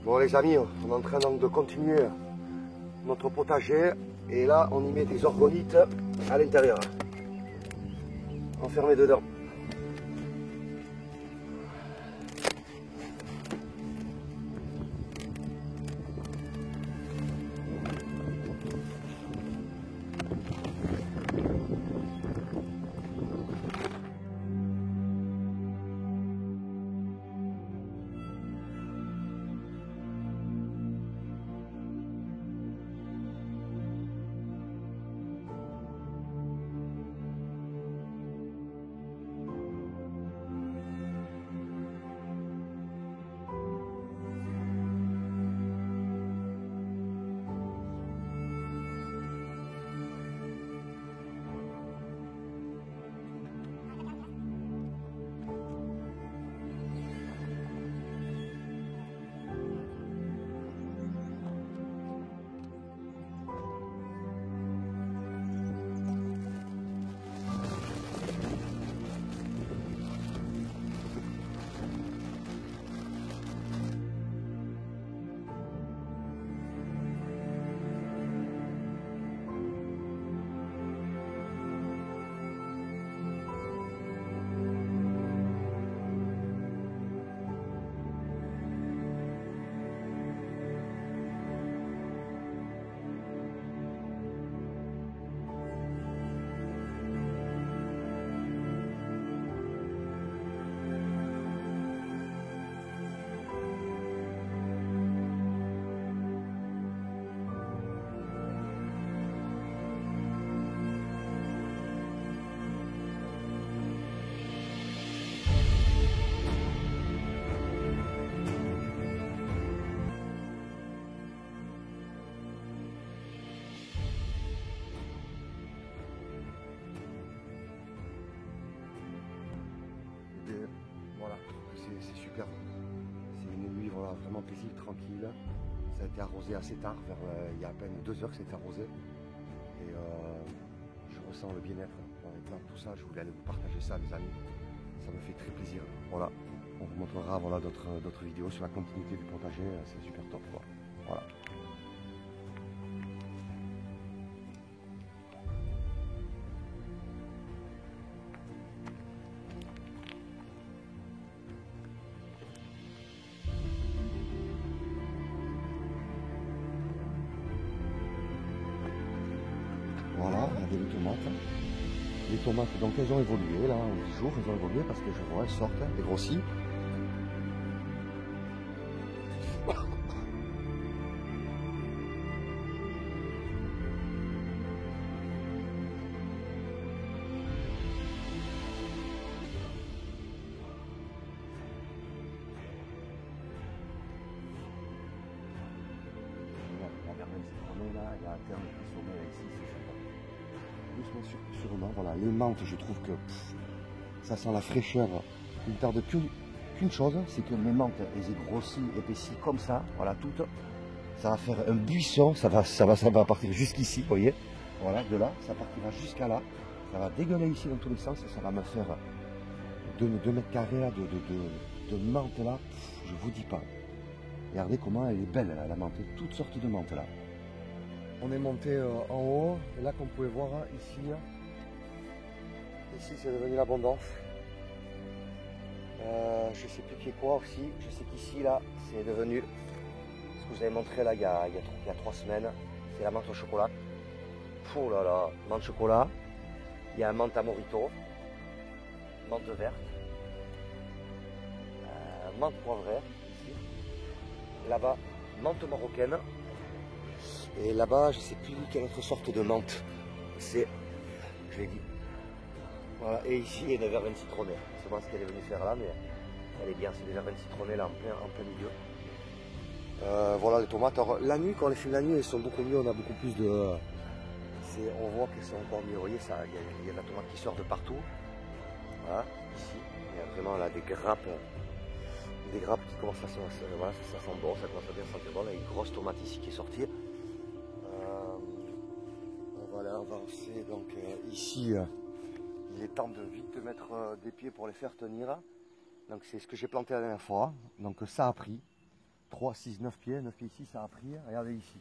Bon les amis, on est en train donc de continuer notre potager et là on y met des orgonites à l'intérieur, enfermés dedans. Voilà, c'est super. C'est une nuit voilà, vraiment paisible, tranquille. Ça a été arrosé assez tard, il y a à peine 2 heures que c'est arrosé. Et je ressens le bien-être avec tout ça. Je voulais aller vous partager ça, les amis. Ça me fait très plaisir. Voilà, on vous montrera voilà, d'autres vidéos sur la continuité du potager. C'est super top. Quoi. Voilà. Voilà, regardez les tomates. Les tomates, donc elles ont évolué là, en 10 jours, elles ont évolué parce que je vois, elles sortent, elles grossissent. Là, il y a un terme qui sommet ici, c'est doucement sûrement, voilà, les menthes, je trouve que ça sent la fraîcheur. Il ne tarde qu'une chose, c'est que mes menthes, elles aient grossi, épaissi comme ça, voilà, toutes. Ça va faire un buisson, ça va partir jusqu'ici, vous voyez. Voilà, de là, ça partira jusqu'à là. Ça va dégueuler ici dans tous les sens et ça va me faire 2 mètres carrés là, de menthe là, je vous dis pas. Regardez comment elle est belle, la menthe, toutes sortes de menthe là. On est monté en haut, et là comme vous pouvez voir ici c'est devenu l'abondance. Je sais plus qui est quoi aussi, je sais qu'ici là c'est devenu, ce que vous avez montré là il y a 3 semaines, c'est la menthe au chocolat. Oh là là, menthe chocolat, il y a un menthe à morito, menthe verte, menthe poivrée ici, là-bas menthe marocaine. Et là-bas, je ne sais plus quelle autre sorte de menthe. C'est, je l'ai dit. Voilà. Et ici, il y a une verveine citronnée. C'est moi ce qu'elle est venue faire là, mais elle est bien. C'est des verveines citronnées là en plein milieu. Voilà les tomates. Alors, la nuit, quand on les fait la nuit, elles sont beaucoup mieux. On a beaucoup plus de. On voit qu'elles sont encore mieux. Vous voyez, il y a de la tomate qui sort de partout. Voilà, ici. Il y a vraiment là des grappes qui commencent à sentir. Voilà, ça sent bon, ça commence à bien sentir bon. Là, il y a une grosse tomate ici qui est sortie. Voilà, on va avancer. Donc ici, il est temps de vite mettre des pieds pour les faire tenir. Donc c'est ce que j'ai planté la dernière fois. Donc ça a pris. 3, 6, 9 pieds. 9 pieds ici, ça a pris. Regardez ici.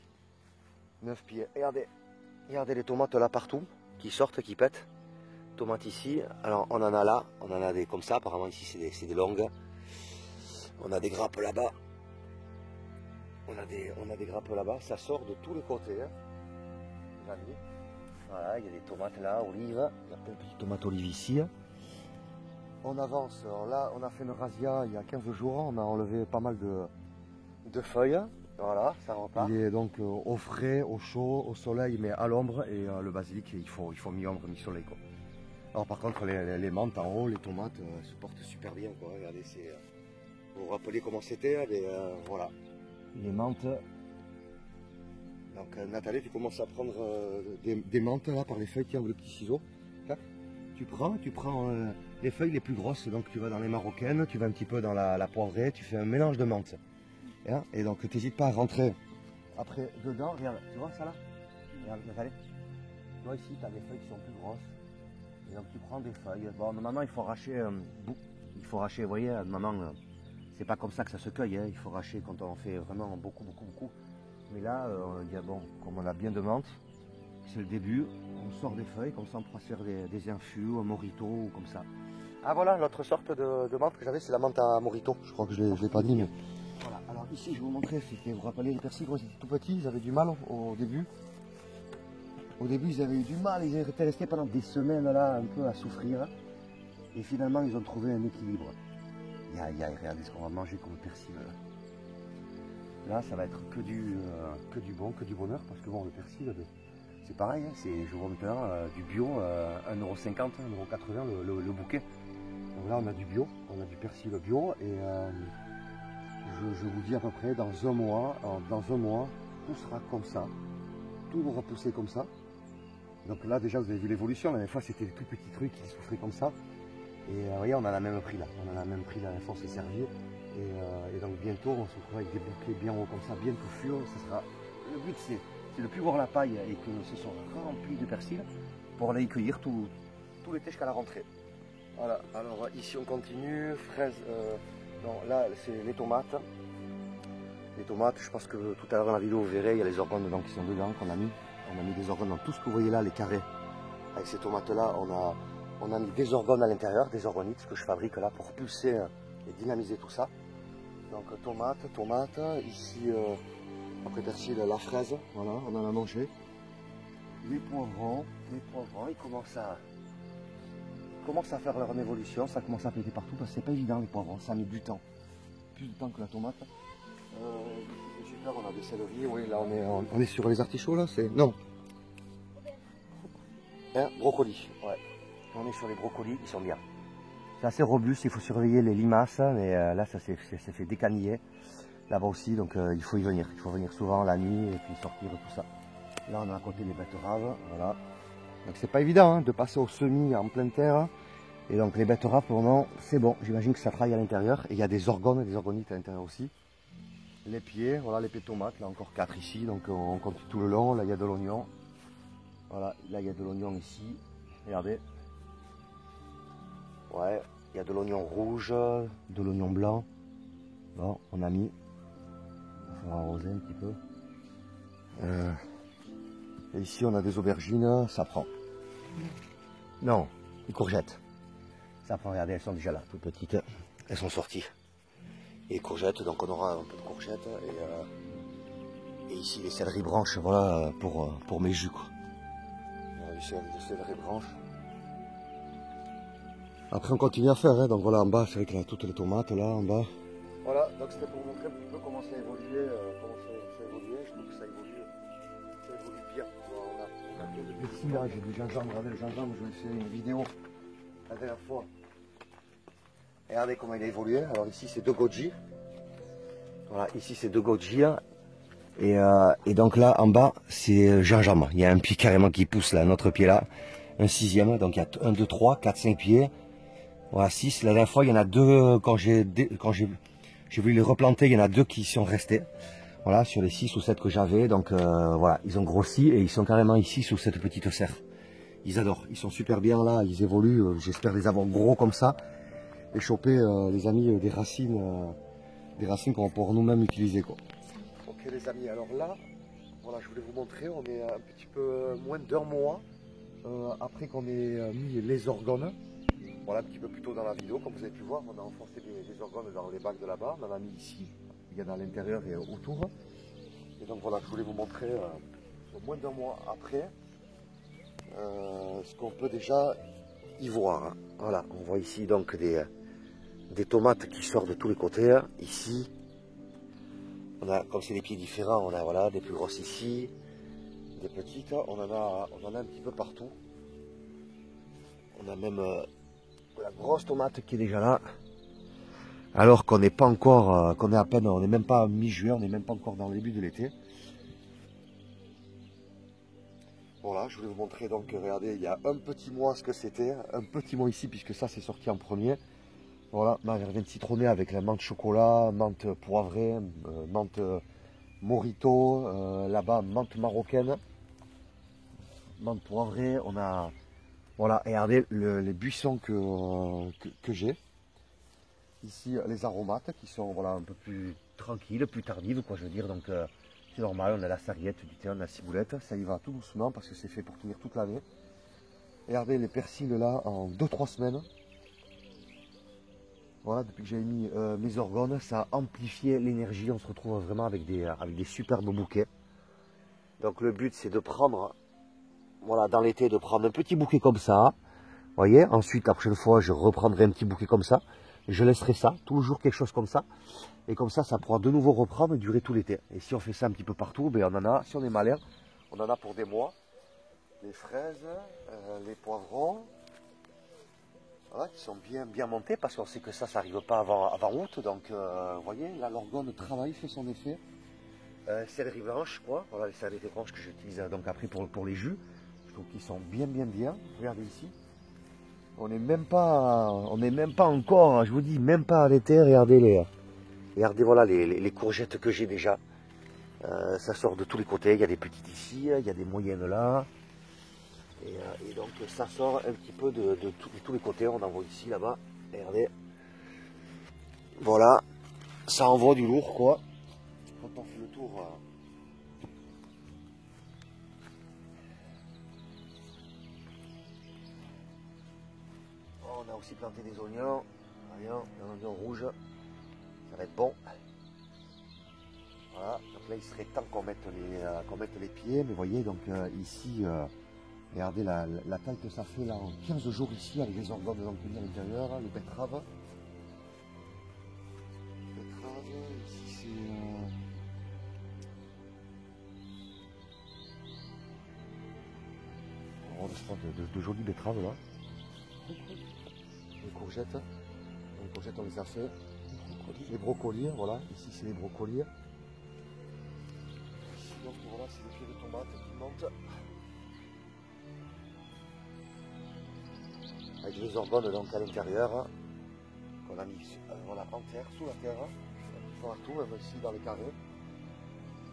9 pieds. Regardez. Regardez les tomates là partout, qui sortent, qui pètent. Tomates ici. Alors on en a là, on en a des comme ça. Apparemment ici c'est des longues. On a des grappes là-bas. On a des grappes là-bas. Ça sort de tous les côtés. Hein. Voilà, il y a des tomates là, olives. Il y a plein de petites tomates olives ici. On avance. Alors là, on a fait une razzia il y a 15 jours. On a enlevé pas mal de feuilles. Voilà, ça repart. Il est donc au frais, au chaud, au soleil, mais à l'ombre. Et le basilic, il faut mi-ombre, mi-soleil. Alors par contre, les menthes en haut, les tomates se portent super bien. Quoi. Regardez, vous vous rappelez comment c'était. Voilà. Les menthes. Donc Nathalie, tu commences à prendre des menthes là par les feuilles, tiens, avec le petit ciseau. Là, tu prends les feuilles les plus grosses, donc tu vas dans les marocaines, tu vas un petit peu dans la poivrée, tu fais un mélange de menthes. Hein, et donc tu n'hésites pas à rentrer après dedans, regarde, tu vois ça là? Regarde Nathalie, tu vois ici tu as des feuilles qui sont plus grosses. Et donc tu prends des feuilles. Bon, normalement il faut arracher il faut arracher, vous voyez, normalement c'est pas comme ça que ça se cueille, hein. Il faut arracher quand on fait vraiment beaucoup. Mais là, bon, comme on a bien de menthe, c'est le début, on sort des feuilles, comme ça on pourra se faire des infus, un morito ou comme ça. Ah voilà, l'autre sorte de menthe que j'avais, c'est la menthe à morito. Je crois que je ne l'ai pas dit, mais... Voilà, alors ici je vais vous montrer, vous vous rappelez les persils, quand ils étaient tout petits, ils avaient du mal au début. Au début, ils avaient eu du mal, ils étaient restés pendant des semaines là, un peu à souffrir. Et finalement, ils ont trouvé un équilibre. Regardez ce qu'on va manger comme persil. Là, ça va être que du bon, que du bonheur, parce que bon, le persil, c'est pareil, hein, je vous montre du bio, 1,50 €, 1,80 € le bouquet. Donc là, on a du bio, on a du persil bio, et je vous dis à peu près, dans un mois, tout sera comme ça, tout va pousser comme ça. Donc là, déjà, vous avez vu l'évolution, la dernière fois, c'était des tout petits trucs qui souffraient comme ça. Et vous voyez, on a la même prix là, la dernière fois, on s'est servi. Et donc bientôt on se retrouve avec des bouquets bien hauts comme ça, bien touffus. Le but c'est de plus voir la paille et que ce soit rempli de persil pour aller y cueillir tout l'été jusqu'à la rentrée. Voilà, alors ici on continue, fraises, non là c'est les tomates. Les tomates, je pense que tout à l'heure dans la vidéo vous verrez, il y a les organes donc, qui sont dedans qu'on a mis. On a mis des organes dans tout ce que vous voyez là, les carrés. Avec ces tomates là, on a mis des organes à l'intérieur, des orgonites que je fabrique là pour pousser et dynamiser tout ça. Donc tomate, ici après persil, la fraise, voilà, on en a mangé. Les poivrons, ils commencent à faire leur évolution, ça commence à péter partout parce que c'est pas évident les poivrons, ça met du temps. Plus de temps que la tomate. C'est super, on a des céleris, oui là on est sur les artichauts là, c'est. Non. Hein, brocoli, ouais. On est sur les brocolis, ils sont bien. C'est assez robuste, il faut surveiller les limaces, mais là ça s'est fait décaniller. Là-bas aussi, donc il faut y venir. Il faut venir souvent la nuit et puis sortir tout ça. Là on a à côté les betteraves, voilà. Donc c'est pas évident hein, de passer au semis en pleine terre. Et donc les betteraves pour le moment c'est bon, j'imagine que ça travaille à l'intérieur. Et il y a des orgones, des orgonites à l'intérieur aussi. Les pieds, voilà les pieds de tomates, là encore 4 ici, donc on continue tout le long. Là il y a de l'oignon. Voilà, là il y a de l'oignon ici. Regardez. Ouais, il y a de l'oignon rouge, de l'oignon blanc. Bon, on a mis. Il va arroser un petit peu. Et ici, on a des aubergines, ça prend. Non, des courgettes. Ça prend, regardez, elles sont déjà là, toutes petites. Elles sont sorties. Et courgettes, donc on aura un peu de courgettes. Et ici, les céleris branches, voilà, pour mes jus. Quoi. Ici, des céleris branches. Après on continue à faire, hein. Donc voilà en bas c'est vrai qu'il y a toutes les tomates là en bas. Voilà, donc c'était pour vous montrer un petit peu comment ça évolue, je trouve que ça évolue bien. On a plein de persil là, j'ai du gingembre, regardez le gingembre, je vais faire une vidéo la dernière fois. Et regardez comment il a évolué, alors ici c'est 2 goji. Voilà, ici c'est 2 goji. Et donc là en bas c'est gingembre, il y a un pied carrément qui pousse là, notre pied là, un 6e, donc il y a 1, 2, 3, 4, 5 pieds. Voilà, 6. La dernière fois, il y en a 2, quand j'ai voulu les replanter, il y en a 2 qui sont restés. Voilà, sur les 6 ou 7 que j'avais. Donc voilà, ils ont grossi et ils sont carrément ici sous cette petite serre. Ils adorent, ils sont super bien là, ils évoluent. J'espère les avoir gros comme ça. Et choper, les amis, des racines des racines qu'on va pouvoir nous-mêmes utiliser, quoi. Ok les amis, alors là, voilà, je voulais vous montrer, on est un petit peu moins d'un mois après qu'on ait mis les orgones. Voilà, un petit peu plus tôt dans la vidéo, comme vous avez pu voir, on a enfoncé des orgones dans les bacs de là-bas, on en a mis ici, il y en a à l'intérieur et autour. Et donc voilà, je voulais vous montrer au moins d'un mois après ce qu'on peut déjà y voir. Voilà, on voit ici donc des tomates qui sortent de tous les côtés. Ici, on a, comme c'est des pieds différents, on a voilà, des plus grosses ici, des petites, on en a un petit peu partout. On a même la grosse tomate qui est déjà là. Alors qu'on n'est pas encore, qu'on est à peine, on n'est même pas mi-juin, on n'est même pas encore dans le début de l'été. Voilà, je voulais vous montrer donc, regardez, il y a un petit mois ce que c'était, un petit mois ici puisque ça c'est sorti en premier. Voilà, ma verveine citronnée avec la menthe chocolat, menthe poivrée, menthe morito, là-bas menthe marocaine, menthe poivrée, on a, voilà, regardez les buissons que j'ai. Ici, les aromates qui sont voilà, un peu plus tranquilles, plus tardives, quoi, je veux dire. Donc, c'est normal, on a la sarriette du thé, on a la ciboulette. Ça y va tout doucement parce que c'est fait pour tenir toute l'année. Regardez les persils là en 2-3 semaines. Voilà, depuis que j'ai mis mes orgones, ça a amplifié l'énergie. On se retrouve vraiment avec des superbes bouquets. Donc, le but, c'est de prendre, voilà, dans l'été, de prendre un petit bouquet comme ça. Vous voyez, ensuite, la prochaine fois, je reprendrai un petit bouquet comme ça. Je laisserai ça, toujours quelque chose comme ça. Et comme ça pourra de nouveau reprendre et durer tout l'été. Et si on fait ça un petit peu partout, ben on en a, si on est malin, on en a pour des mois. Les fraises, les poivrons, voilà, qui sont bien montés parce qu'on sait que ça n'arrive pas avant août. Donc, vous voyez, là, l'orgone travaille, fait son effet. Céleri blanche, quoi. Voilà, les céleri blanches que j'utilise donc après pour les jus. Je trouve qu'ils sont bien. Regardez ici. On n'est même pas encore, je vous dis, même pas à l'été. Regardez voilà les courgettes que j'ai déjà. Ça sort de tous les côtés. Il y a des petites ici, il y a des moyennes là. Et donc ça sort un petit peu de tous les côtés. On en voit ici, là-bas. Regardez. Voilà. Ça envoie du lourd, quoi. Quand on fait le tour. On a aussi planté des oignons. Voyons, un oignon rouge. Ça va être bon. Voilà, donc là il serait temps qu'on mette les pieds, mais vous voyez donc ici, regardez la taille que ça fait là en 15 jours ici avec les organes donc à l'intérieur, les betteraves. Ici c'est on voit de jolies betteraves là. Les courgettes on les a fait. Les brocolis, voilà, ici c'est les brocolis. Donc voilà, c'est des pieds de tomates qui montent. Avec les orgones donc à l'intérieur. Qu'on a mis voilà, en terre, sous la terre. Partout, même ici dans les carrés.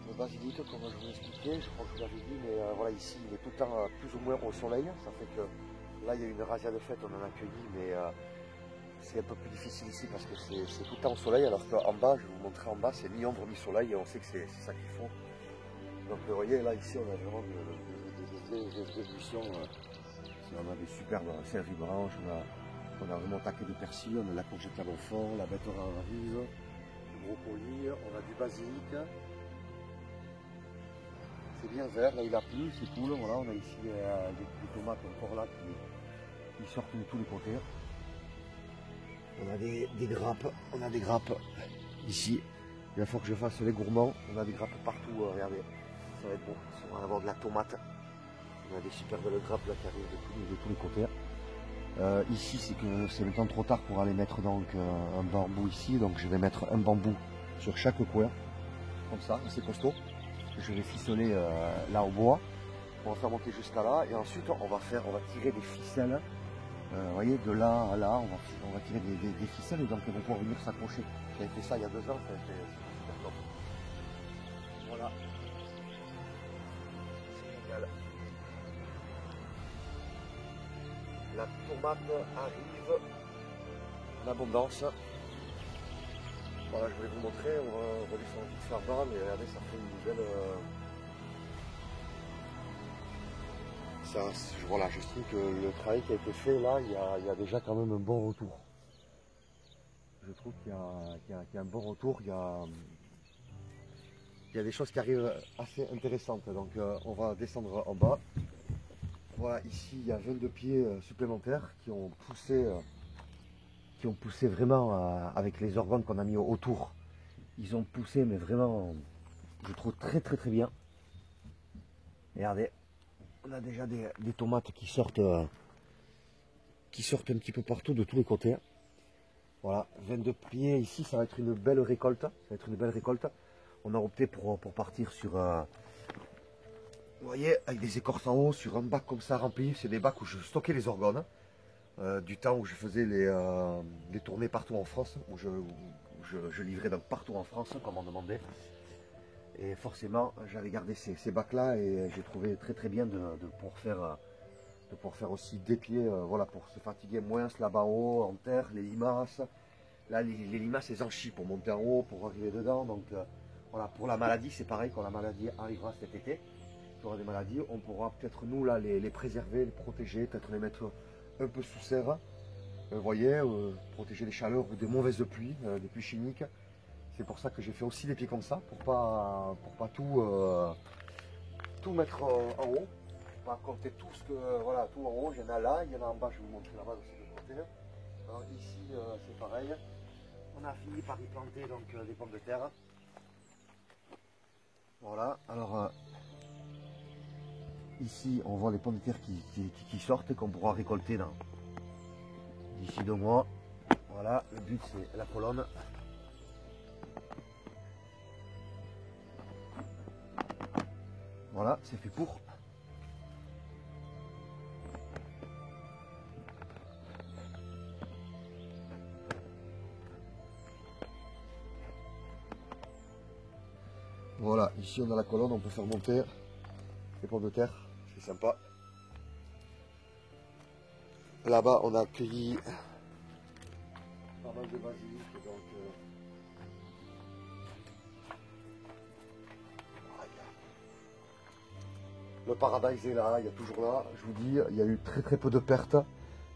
Le basilic, comme je vous l'ai expliqué, je crois que vous l'avez vu, mais voilà, ici il est tout le temps plus ou moins au soleil. Ça fait que là il y a une razzia de fête, on en a cueilli, mais c'est un peu plus difficile ici parce que c'est tout le temps au soleil, alors qu'en bas, je vais vous montrer en bas, c'est mi-ombre, mi-soleil, et on sait que c'est ça qu'il faut. Donc vous voyez, là ici on a vraiment des buissons, on a des superbes céleri blanches, on a vraiment taqué de persil, on a la courgette à fort, la betterave arrive, le brocoli, on a du basilic. C'est bien vert, là il a plu, c'est cool, voilà, on a ici des tomates encore là qui sortent de tous les côtés. On a des grappes ici. Il va falloir que je fasse les gourmands. On a des grappes partout, regardez. Ça va être bon. On va avoir de la tomate. On a des super belles grappes là qui arrivent de tous les côtés. Ici, c'est maintenant trop tard pour aller mettre donc un bambou ici. Donc je vais mettre un bambou sur chaque coin. Comme ça, c'est costaud. Je vais ficeler là au bois. On va faire monter jusqu'à là. Et ensuite, on va tirer des ficelles. Vous voyez, de là à là, on va tirer des ficelles et donc elles vont pouvoir venir s'accrocher. J'avais fait ça il y a 2 ans, ça a été super top. Voilà. C'est génial. La tomate arrive en abondance. Voilà, je voulais vous montrer, on va descendre vite faire bas, mais regardez, ça fait une belle... voilà, j'estime que le travail qui a été fait là, il y a déjà quand même un bon retour. Je trouve qu'il y a un bon retour, il y a des choses qui arrivent assez intéressantes. Donc on va descendre en bas. Voilà, ici il y a 22 pieds supplémentaires qui ont poussé vraiment avec les organes qu'on a mis autour. Ils ont poussé, mais vraiment, je trouve très bien. Regardez, on a déjà des tomates qui sortent un petit peu partout, de tous les côtés. Voilà, 22 pieds ici, ça va être une belle récolte. On a opté pour partir sur, vous voyez, avec des écorces en haut, sur un bac comme ça rempli. C'est des bacs où je stockais les organes. Du temps où je faisais les tournées partout en France, où je livrais donc partout en France, comme on demandait. Et forcément, j'avais gardé ces bacs-là et j'ai trouvé très bien de pouvoir faire aussi des pieds, voilà, pour se fatiguer moins là-bas en haut, en terre, les limaces. Là, les limaces, elles en chient pour monter en haut, pour arriver dedans. Donc voilà, pour la maladie, c'est pareil, quand la maladie arrivera cet été, il y aura des maladies, on pourra peut-être nous là les préserver, les protéger, peut-être les mettre un peu sous serre. Vous voyez, protéger les chaleurs ou des mauvaises pluies, des pluies chimiques. C'est pour ça que j'ai fait aussi des pieds comme ça, pour pas tout mettre en haut, pas compter tout ce que, voilà, tout en haut. Il y en a là, il y en a en bas, je vais vous montrer là-bas aussi de l'autre côté. Alors, ici c'est pareil, on a fini par y planter donc des pommes de terre. Voilà, alors ici on voit les pommes de terre qui sortent et qu'on pourra récolter d'ici 2 mois. Voilà, le but c'est la colonne. Voilà, c'est fait pour. Voilà, ici on a la colonne, on peut faire monter les pommes de terre, c'est sympa. Là-bas on a accueilli pas mal de basilic, donc le paradise est là, il y a toujours là. Je vous dis, il y a eu très peu de pertes.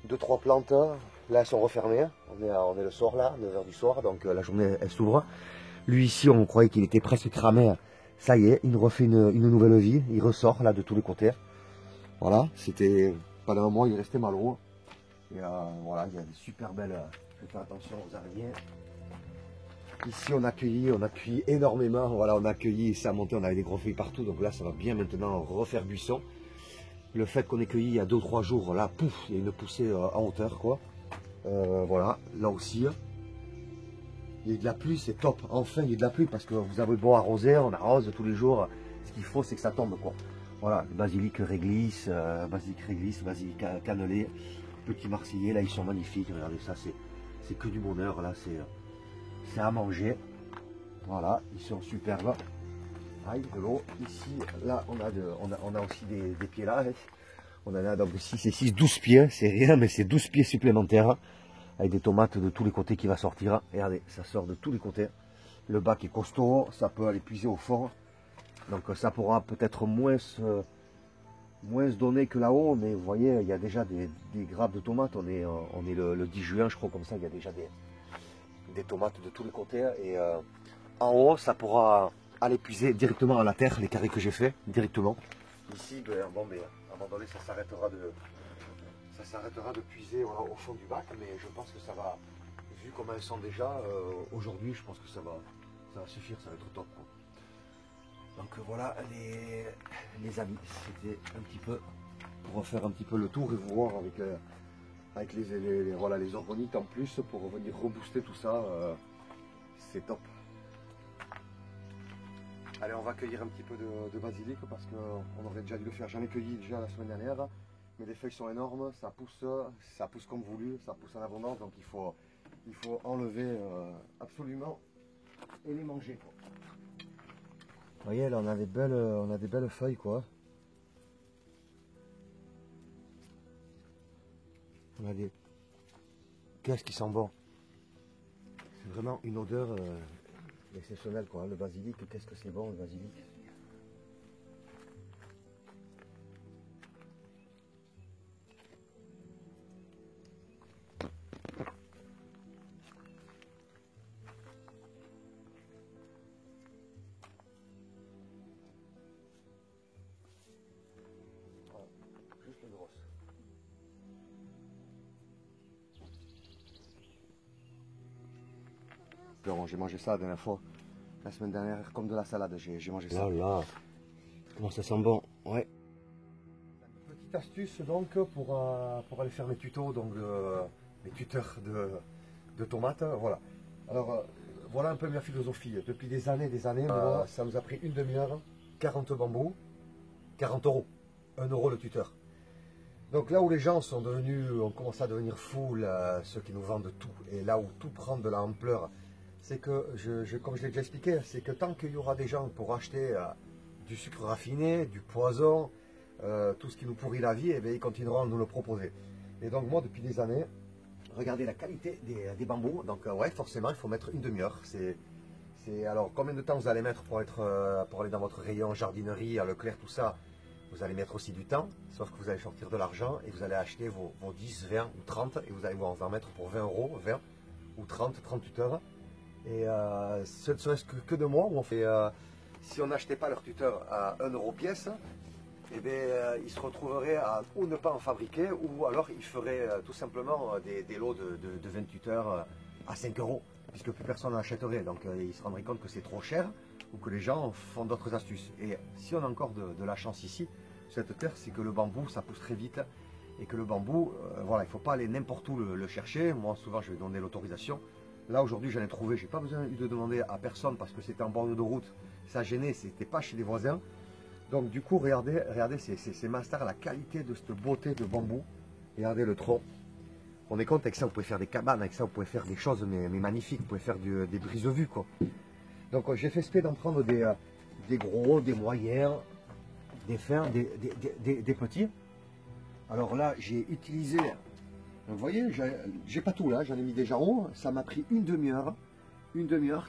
2-3 plantes, là elles sont refermées. On est le soir là, 9 h du soir, donc la journée elle s'ouvre. Lui ici, on croyait qu'il était presque cramé. Ça y est, il refait une nouvelle vie. Il ressort là de tous les côtés. Voilà, c'était pendant un mois, il restait mal haut. Et voilà, il y a des super belles. Je vais faire attention aux araignées. Ici, on a accueilli énormément. Voilà, on a accueilli, ça a monté, on avait des gros feuilles partout. Donc là, ça va bien maintenant refaire buisson. Le fait qu'on ait cueilli il y a 2 ou 3 jours, là, pouf, il y a une poussée en hauteur, quoi. Voilà, là aussi. Il y a eu de la pluie, c'est top. Enfin, il y a eu de la pluie parce que vous avez beau arroser, on arrose tous les jours. Ce qu'il faut, c'est que ça tombe, quoi. Voilà, basilic réglisse, basilic cannelé, petit marseillais. Là, ils sont magnifiques. Regardez ça, c'est que du bonheur. Là, c'est à manger. Voilà, ils sont superbes. Aïe, de l'eau. Ici, là, on a aussi des pieds là. On en a donc 6 et 6, 12 pieds. C'est rien, mais c'est 12 pieds supplémentaires. Avec des tomates de tous les côtés qui va sortir. Regardez, ça sort de tous les côtés. Le bac est costaud, ça peut aller puiser au fond. Donc ça pourra peut-être moins se donner que là-haut, mais vous voyez, il y a déjà des grappes de tomates. On est le 10 juin, je crois, comme ça, il y a déjà des tomates de tous les côtés. Et en haut, ça pourra aller puiser directement à la terre, les carrés que j'ai fait, directement. Ici, ben, bon, mais à un moment donné, ça s'arrêtera de puiser, voilà, au fond du bac, mais je pense que ça va, vu comment elles sont déjà, aujourd'hui, je pense que ça va suffire, ça va être top, quoi. Donc voilà les amis, c'était un petit peu pour refaire un petit peu le tour et vous voir avec voilà, les organiques en plus pour venir rebooster tout ça, c'est top. Allez, on va cueillir un petit peu de basilic parce qu'on aurait déjà dû le faire, j'en ai cueilli déjà la semaine dernière. Mais les feuilles sont énormes, ça pousse comme voulu, ça pousse en abondance, donc il faut enlever absolument et les manger, quoi. Vous voyez, là on a des belles feuilles, quoi. On a des... Qu'est-ce qui sent bon. C'est vraiment une odeur exceptionnelle, quoi. Le basilic, qu'est-ce que c'est bon le basilic. Voilà, juste une grosse. J'ai mangé ça la dernière fois, la semaine dernière, comme de la salade, j'ai mangé ça. Là, comment ça sent bon, ouais. Petite astuce donc pour aller faire mes tutos, donc mes tuteurs de tomates, voilà. Alors voilà un peu ma philosophie. Depuis des années, moi, ça nous a pris une demi-heure, 40 bambous, 40 €, 1 € le tuteur. Donc là où les gens ont commencé à devenir fous, ceux qui nous vendent tout, et là où tout prend de l'ampleur, c'est que, comme je l'ai déjà expliqué, c'est que tant qu'il y aura des gens pour acheter du sucre raffiné, du poison, tout ce qui nous pourrit la vie, et bien, ils continueront à nous le proposer. Et donc moi, depuis des années, regardez la qualité des bambous. Donc ouais, forcément, il faut mettre une demi-heure. Alors, combien de temps vous allez mettre pour aller dans votre rayon jardinerie, à Leclerc, tout ça? Vous allez mettre aussi du temps, sauf que vous allez sortir de l'argent et vous allez acheter vos 10, 20 ou 30 et vous allez vous en mettre pour 20 €, 20 ou 30, 38 heures. Et ce ne serait-ce que de mois où on fait, si on n'achetait pas leur tuteur à 1 € pièce, eh bien, ils se retrouveraient à ou ne pas en fabriquer, ou alors ils feraient tout simplement des lots de 20 tuteurs à 5 €, puisque plus personne n'en achèterait. Donc ils se rendraient compte que c'est trop cher, ou que les gens font d'autres astuces. Et si on a encore de la chance ici, cette terre, c'est que le bambou, ça pousse très vite, et que le bambou, voilà, il ne faut pas aller n'importe où le chercher. Moi, souvent, je vais donner l'autorisation. Là aujourd'hui j'en ai trouvé, j'ai pas besoin de demander à personne parce que c'était en bord de route, ça gênait, c'était pas chez les voisins. Donc du coup regardez c'est master, la qualité de cette beauté de bambou. Regardez le tronc. On est compte avec ça, vous pouvez faire des cabanes, avec ça vous pouvez faire des choses mais magnifiques, vous pouvez faire des brise-vues quoi. Donc j'ai fait exprès d'en prendre des gros, des moyens, des fins, des petits. Alors là j'ai utilisé. Vous voyez, j'ai pas tout là, j'en ai mis déjà en haut, ça m'a pris une demi-heure,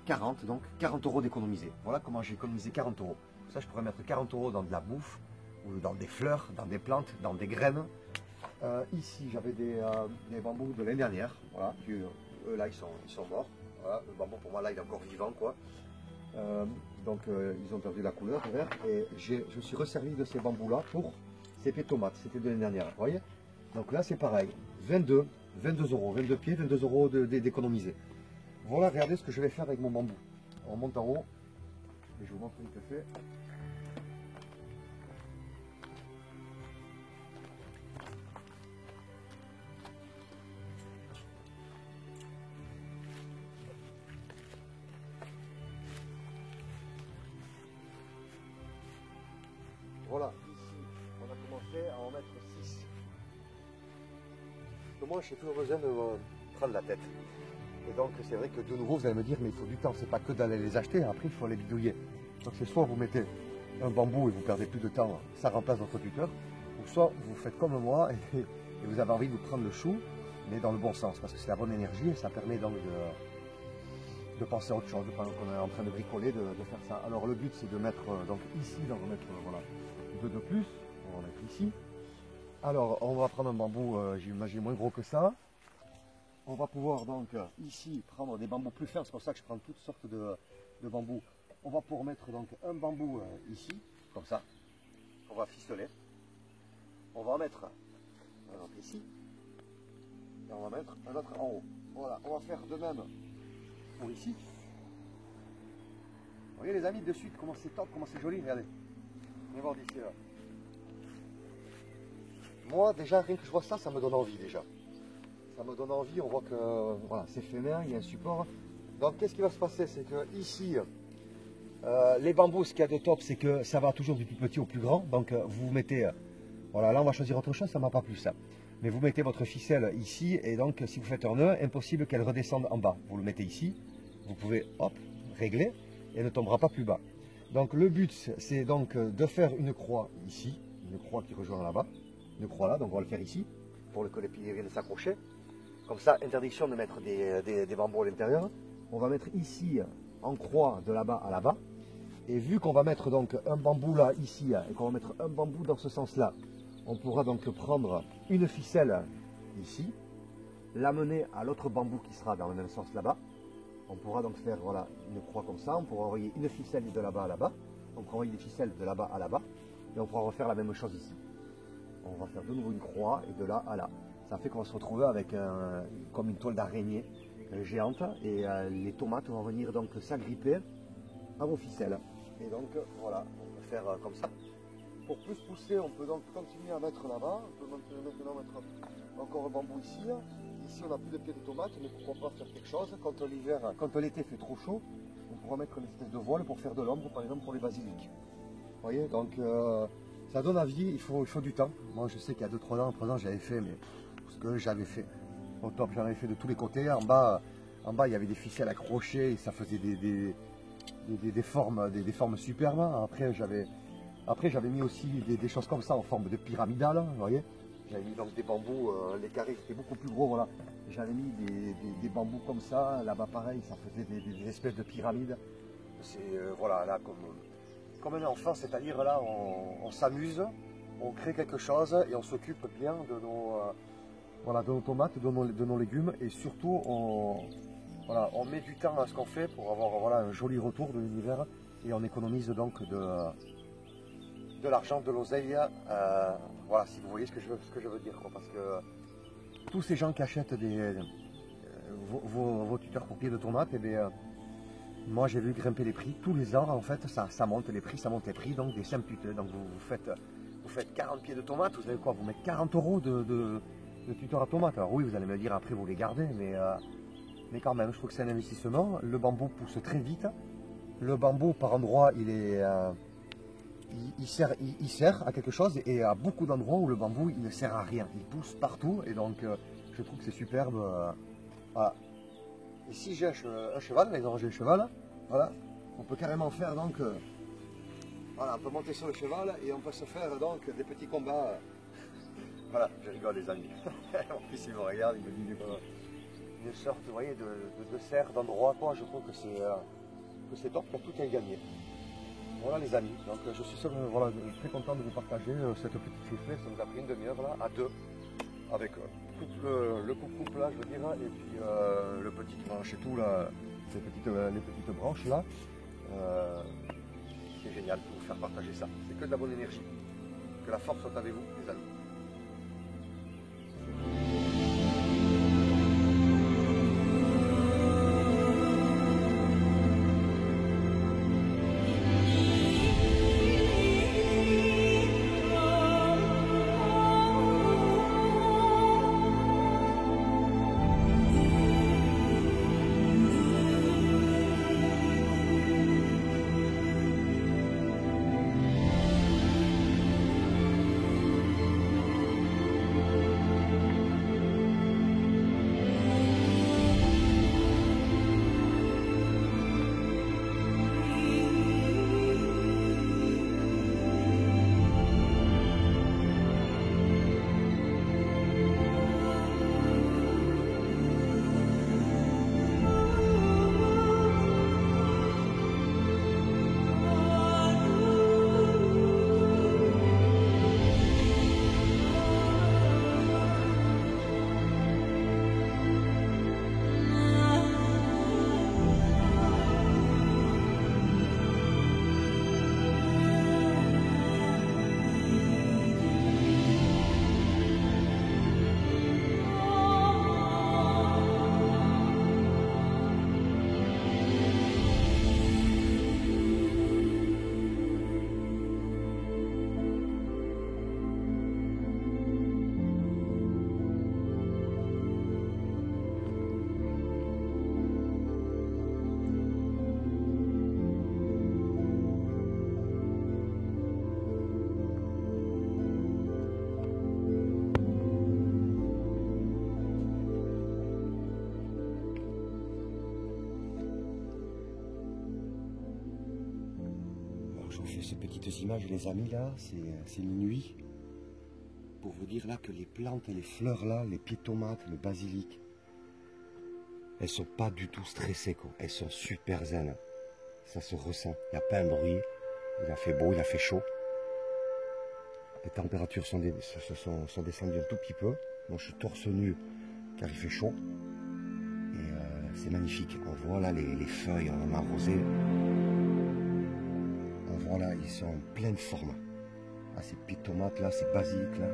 40, donc 40 € d'économiser. Voilà comment j'ai économisé 40 €. Ça, je pourrais mettre 40 € dans de la bouffe, ou dans des fleurs, dans des plantes, dans des graines. Ici, j'avais des bambous de l'année dernière, voilà, eux là, ils sont morts. Voilà, le bambou pour moi là, il est encore vivant, quoi. Donc, ils ont perdu la couleur, vert, et je me suis resservi de ces bambous là pour ces pieds de tomates, c'était de l'année dernière, vous voyez. Donc là, c'est pareil. 22 €, 22 pieds, 22 € d'économiser. Voilà, regardez ce que je vais faire avec mon bambou. On monte en haut et je vous montre ce que je fais. Voilà, ici, on a commencé à en mettre 6. Moi, j'ai toujours besoin de prendre la tête. Et donc, c'est vrai que de nouveau, vous allez me dire, mais il faut du temps. C'est pas que d'aller les acheter, après, il faut les bidouiller. Donc, c'est soit vous mettez un bambou et vous perdez plus de temps, ça remplace votre tuteur, ou soit vous faites comme moi et vous avez envie de vous prendre le chou, mais dans le bon sens, parce que c'est la bonne énergie et ça permet donc de penser à autre chose, pendant qu'on est en train de bricoler, de faire ça. Alors, le but, c'est de mettre, donc ici, d'en remettre, voilà, 2 de plus. On va mettre ici. Alors, on va prendre un bambou, j'imagine moins gros que ça. On va pouvoir donc ici prendre des bambous plus fins, c'est pour ça que je prends toutes sortes de bambous. On va pouvoir mettre donc un bambou ici, comme ça. On va ficeler. On va en mettre un autre ici. Et on va mettre un autre en haut. Voilà, on va faire de même pour ici. Vous voyez les amis, de suite, comment c'est top, comment c'est joli, regardez. Venez voir d'ici là. Moi, déjà, rien que je vois ça, ça me donne envie déjà. Ça me donne envie, on voit que voilà, c'est fait main, il y a un support. Donc, qu'est-ce qui va se passer? C'est que ici, les bambous, ce qu'il y a de top, c'est que ça va toujours du plus petit au plus grand. Donc, vous mettez, voilà, là, on va choisir autre chose, ça ne m'a pas plu ça. Mais vous mettez votre ficelle ici, et donc, si vous faites un nœud, impossible qu'elle redescende en bas. Vous le mettez ici, vous pouvez, hop, régler, et elle ne tombera pas plus bas. Donc, le but, c'est donc de faire une croix ici, une croix qui rejoint là-bas. Une croix là, donc on va le faire ici, pour que les piliers viennent s'accrocher. Comme ça, interdiction de mettre des bambous à l'intérieur. on va mettre ici en croix de là-bas à là-bas. Et vu qu'on va mettre donc un bambou là, ici, et qu'on va mettre un bambou dans ce sens-là, on pourra donc prendre une ficelle ici, l'amener à l'autre bambou qui sera dans le même sens là-bas. On pourra donc faire voilà, une croix comme ça, on pourra envoyer une ficelle de là-bas à là-bas, on pourra envoyer des ficelles de là-bas à là-bas, et on pourra refaire la même chose ici. On va faire de nouveau une croix et de là à là. Ça fait qu'on va se retrouver avec comme une toile d'araignée géante, et les tomates vont venir donc s'agripper à vos ficelles. Et donc voilà, on peut faire comme ça. Pour plus pousser, on peut donc continuer à mettre là-bas, on peut maintenant mettre encore un bambou ici. Ici on n'a plus de pieds de tomates, mais pourquoi pas faire quelque chose. Quand l'été fait trop chaud, on pourra mettre une espèce de voile pour faire de l'ombre, par exemple pour les basiliques. Vous voyez, donc ça donne envie, il faut du temps. Moi je sais qu'il y a 2-3 ans, 3 ans j'avais fait, mais ce que j'avais fait au top, j'en avais fait de tous les côtés. En bas il y avait des ficelles accrochées et ça faisait des formes superbes. Après j'avais mis aussi des choses comme ça en forme de pyramidale, vous voyez. J'avais mis donc des bambous, les carrés étaient beaucoup plus gros, voilà. J'avais mis des bambous comme ça, là-bas pareil, ça faisait des espèces de pyramides. C'est voilà, là comme un enfant, c'est-à-dire là on s'amuse, on crée quelque chose et on s'occupe bien de nos tomates, de nos légumes, et surtout on met du temps à ce qu'on fait pour avoir un joli retour de l'univers, et on économise donc de l'argent, de l'oseille, voilà, si vous voyez ce que je veux dire, quoi, parce que tous ces gens qui achètent vos tuteurs pour pieds de tomates, et bien, moi j'ai vu grimper les prix tous les ans, en fait ça monte les prix, donc des simples tuteurs. Donc vous faites 40 pieds de tomates, vous avez quoi, vous mettez 40 € de tuteurs à tomates. Alors oui, vous allez me dire après vous les gardez, mais quand même je trouve que c'est un investissement. Le bambou pousse très vite, le bambou par endroit il sert à quelque chose, et à beaucoup d'endroits où le bambou il ne sert à rien, il pousse partout, et donc je trouve que c'est superbe. Voilà. Ici j'ai un cheval, maintenant j'ai le cheval, voilà, on peut carrément faire donc, voilà, on peut monter sur le cheval et on peut se faire donc des petits combats. Voilà, je rigole les amis. En plus il me regarde, il me dit une sorte, vous voyez, de serre, d'endroit, quoi. Je trouve que c'est top, que tout est gagné. Voilà les amis, donc je suis voilà, très content de vous partager cette petite soufflée. Ça nous a pris une demi-heure là, à deux, avec le coupe là, je veux dire, et puis le petit branche et tout là, les petites branches là. C'est génial de vous faire partager ça. C'est que de la bonne énergie. Que la force soit avec vous, les amis. Je vous fais ces petites images les amis là, c'est minuit, pour vous dire là que les plantes et les fleurs là, les pieds de tomates, le basilic, elles sont pas du tout stressées, quoi. Elles sont super zen. Ça se ressent. Il n'y a pas un bruit. Il a fait beau, il a fait chaud. Les températures sont descendues un tout petit peu. Moi, je suis torse nu car il fait chaud. Et c'est magnifique. On voit là les feuilles en arrosé. On voit là, ils sont en pleine forme. Ah, ces petites tomates là, ces basiques là.